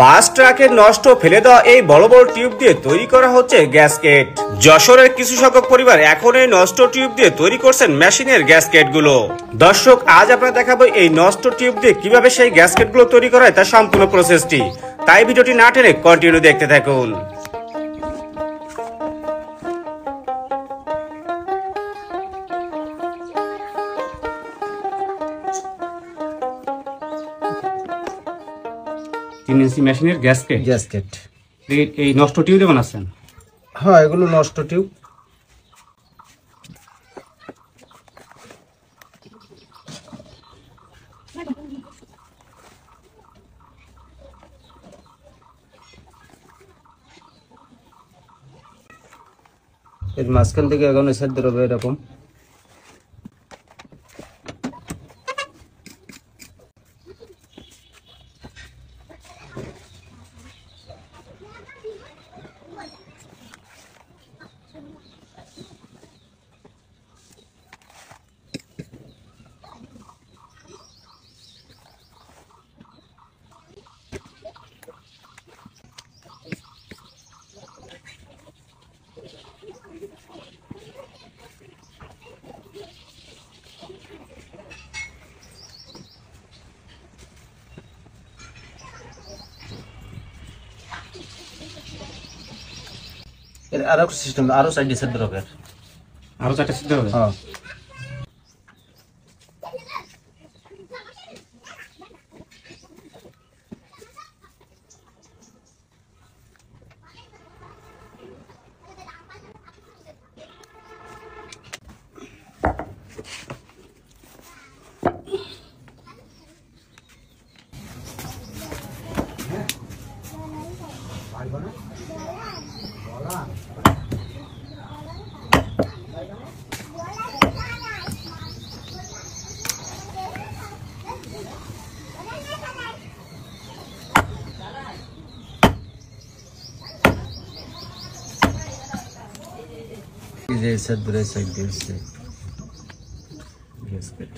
বাস ট্রাকের নষ্ট ফেলে দেওয়া এই বড় বড় টিউব দিয়ে তৈরি করা হচ্ছে গ্যাসকেট। যশোরের কিছু সংখ্যক পরিবার এখন এই নষ্ট টিউব দিয়ে তৈরি করছেন মেশিনের গ্যাসকেট গুলো। দর্শক, আজ আপনারা দেখাবো এই নষ্ট টিউব দিয়ে কিভাবে সেই গ্যাসকেট গুলো তৈরি করা হয় তার সম্পূর্ণ প্রসেসটি। তাই ভিডিওটি না টেনে কন্টিনিউ দেখতে থাকুন। মেশিনের গ্যাসকেট এই নষ্ট টিউব দিয়ে বানাচ্ছেন? হ্যাঁ, এগুলো নষ্ট টিউব। এর মাঝখান থেকে এখন সেদ্ধ হবে এরকম। এর আরো সিস্টেম, আরো সাইড সেদ্ধ হবে, আরো 4টা সিদ্ধ হবে। হ্যাঁ, যে সেদ্ধ সাইড দিয়েছে গ্যাসকেট।